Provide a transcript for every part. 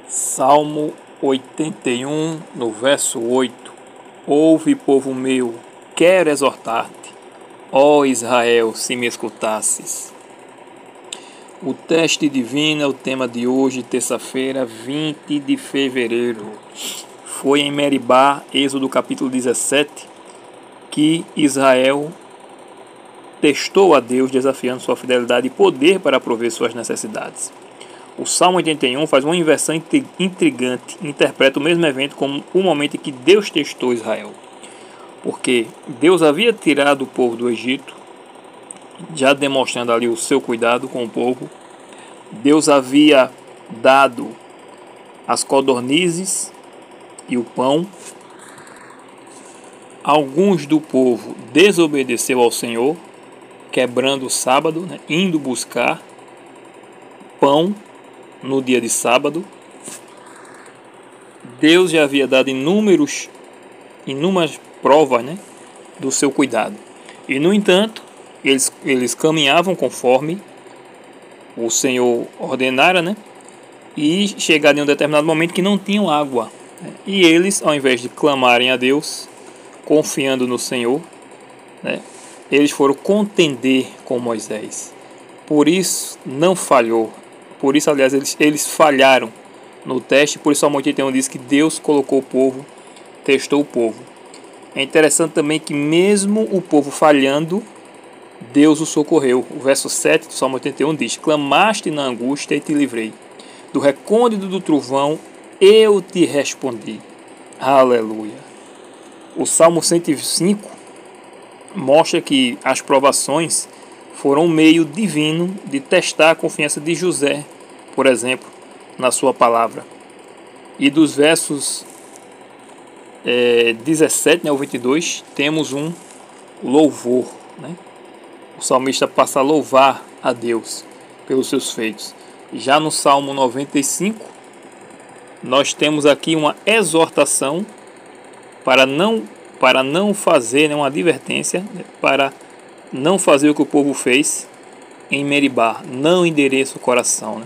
Salmo 81, no verso 8. Ouve, povo meu, quero exortar-te, ó Israel, se me escutasses. O teste divino é o tema de hoje, terça-feira, 20 de fevereiro. Foi em Meribá, Êxodo capítulo 17, que Israel testou a Deus, desafiando sua fidelidade e poder para prover suas necessidades. O Salmo 81 faz uma inversão intrigante e interpreta o mesmo evento como o momento em que Deus testou Israel. Porque Deus havia tirado o povo do Egito, já demonstrando ali o seu cuidado com o povo. Deus havia dado as codornizes e o pão. Alguns do povo desobedeceu ao Senhor, quebrando o sábado, indo buscar pão no dia de sábado. Deus já havia dado inúmeras provas, do seu cuidado. E, no entanto, eles caminhavam conforme o Senhor ordenara, e chegaram em um determinado momento que não tinham água. E eles, ao invés de clamarem a Deus, confiando no Senhor, eles foram contender com Moisés. Por isso, não falhou. Por isso, aliás, eles falharam no teste. Por isso, o Salmo 81 diz que Deus colocou o povo, testou o povo. É interessante também que, mesmo o povo falhando, Deus o socorreu. O verso 7 do Salmo 81 diz: clamaste na angústia e te livrei. Do recôndito do trovão eu te respondi. Aleluia. O Salmo 105 mostra que as provações foram um meio divino de testar a confiança de José, por exemplo, na sua palavra. E dos versos 17 ao 22, temos um louvor. O salmista passa a louvar a Deus pelos seus feitos. Já no Salmo 95, nós temos aqui uma exortação para não fazer, uma advertência, para não fazer o que o povo fez em Meribá. Não endereça o coração.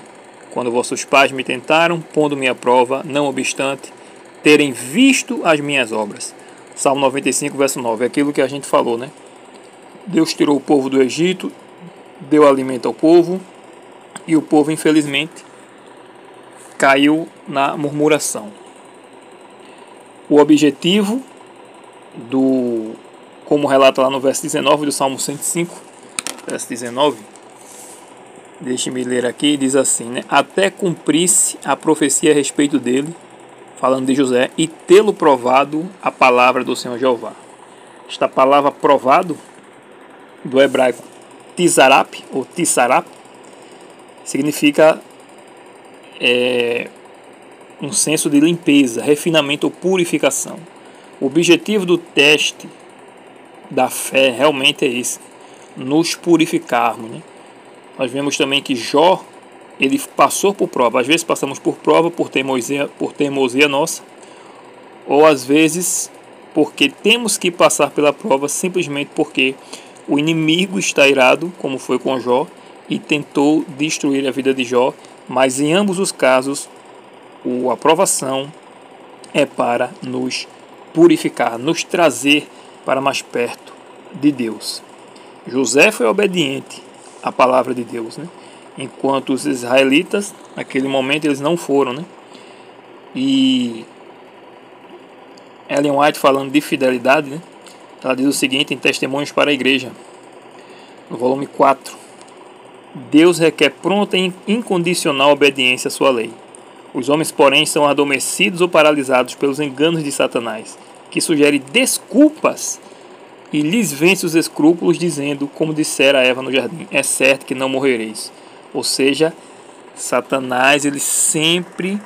Quando vossos pais me tentaram, pondo-me à prova, não obstante terem visto as minhas obras. Salmo 95, verso 9. É aquilo que a gente falou, Deus tirou o povo do Egito, deu alimento ao povo, e o povo, infelizmente, caiu na murmuração. O objetivo como relata lá no verso 19 do Salmo 105, verso 19, deixe-me ler aqui, diz assim, até cumprisse a profecia a respeito dele, falando de José, e tê-lo provado a palavra do Senhor Jeová. Esta palavra provado, do hebraico tizarap, ou tissarap, significa um senso de limpeza, refinamento ou purificação. O objetivo do teste da fé realmente é esse, nos purificarmos. Nós vemos também que Jó, ele passou por prova. Às vezes passamos por prova por teimosia nossa, ou às vezes porque temos que passar pela prova simplesmente porque o inimigo está irado, como foi com Jó, e tentou destruir a vida de Jó. Mas em ambos os casos, a provação é para nos purificar, nos trazer para mais perto de Deus. José foi obediente à palavra de Deus, enquanto os israelitas, naquele momento, eles não foram. E Ellen White, falando de fidelidade, ela diz o seguinte em Testemunhos para a Igreja, no volume 4: Deus requer pronta e incondicional obediência à sua lei. Os homens, porém, são adormecidos ou paralisados pelos enganos de Satanás, que sugere desculpas e lhes vence os escrúpulos, dizendo, como dissera a Eva no jardim: é certo que não morrereis. Ou seja, Satanás, ele sempre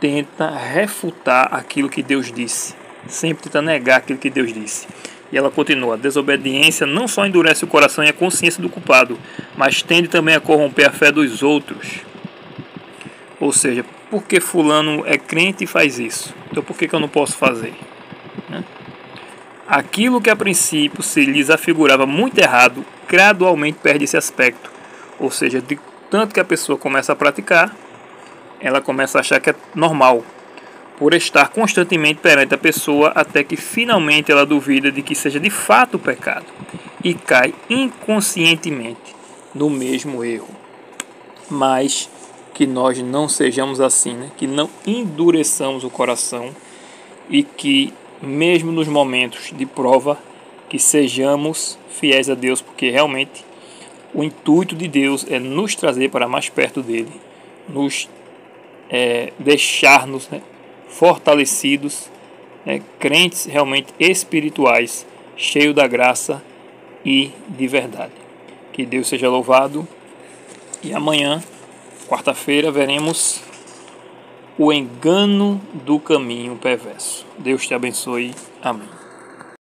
tenta refutar aquilo que Deus disse, sempre tenta negar aquilo que Deus disse. E ela continua: a desobediência não só endurece o coração e a consciência do culpado, mas tende também a corromper a fé dos outros. Ou seja, porque fulano é crente e faz isso, então por que eu não posso fazer? Aquilo que a princípio se lhes afigurava muito errado, gradualmente perde esse aspecto. Ou seja, de tanto que a pessoa começa a praticar, ela começa a achar que é normal, por estar constantemente perante a pessoa, até que finalmente ela duvida de que seja de fato pecado e cai inconscientemente no mesmo erro. Mas que nós não sejamos assim, né? Que não endureçamos o coração e que mesmo nos momentos de prova, que sejamos fiéis a Deus, porque realmente o intuito de Deus é nos trazer para mais perto dele, nos deixar-nos, né, fortalecidos, né, crentes realmente espirituais, cheios da graça e de verdade. Que Deus seja louvado. E amanhã, quarta-feira, veremos o engano do caminho perverso. Deus te abençoe. Amém.